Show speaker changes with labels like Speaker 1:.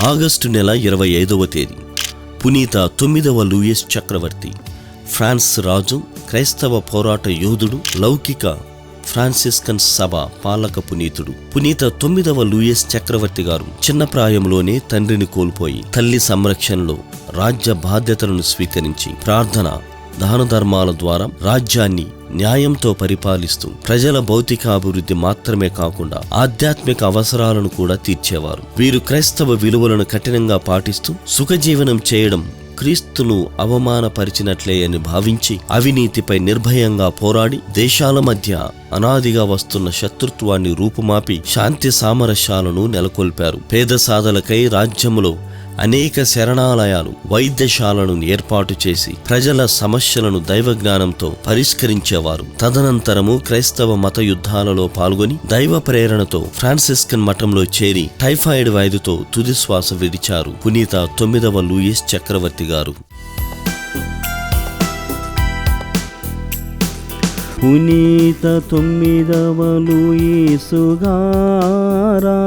Speaker 1: August నెల 25వ తేదీ పునీత 9వ లూయిస్ చక్రవర్తి, ఫ్రాన్స్ రాజు, క్రైస్తవ పోరాట యోధుడు, లౌకిక ఫ్రాన్సిస్కన్ సభ పాలక పునీతుడు. పునీత 9వ లూయిస్ చక్రవర్తి గారు చిన్న ప్రాయంలోనే తండ్రిని కోల్పోయి తల్లి సంరక్షణలో రాజ్య బాధ్యతలను స్వీకరించి ప్రార్థన, దాన ధర్మాల ద్వారా రాజ్యాన్ని న్యాయంతో పరిపాలిస్తూ ప్రజల భౌతిక అభివృద్ధి మాత్రమే కాకుండా ఆధ్యాత్మిక అవసరాలను కూడా తీర్చేవారు. వీరు క్రైస్తవ విలువలను కఠినంగా పాటిస్తూ సుఖజీవనం చేయడం క్రీస్తును అవమానపరిచినట్లే అని భావించి అవినీతిపై నిర్భయంగా పోరాడి దేశాల మధ్య అనాదిగా వస్తున్న శత్రుత్వాన్ని రూపుమాపి శాంతి సామరస్యాలను నెలకొల్పారు. పేద సాధలకై రాజ్యములో అనేక శరణాలయాలు, వైద్యశాలను ఏర్పాటు చేసి ప్రజల సమస్యలను దైవజ్ఞానంతో పరిష్కరించేవారు. తదనంతరము క్రైస్తవ మత యుద్ధాలలో పాల్గొని దైవ ప్రేరణతో ఫ్రాన్సిస్కన్ మఠంలో చేరి టైఫాయిడ్ వ్యాధితో తుది శ్వాస విడిచారు పునీత 9వ లూయిస్ చక్రవర్తి గారు.
Speaker 2: పునీత 9వ లూయిసు గారా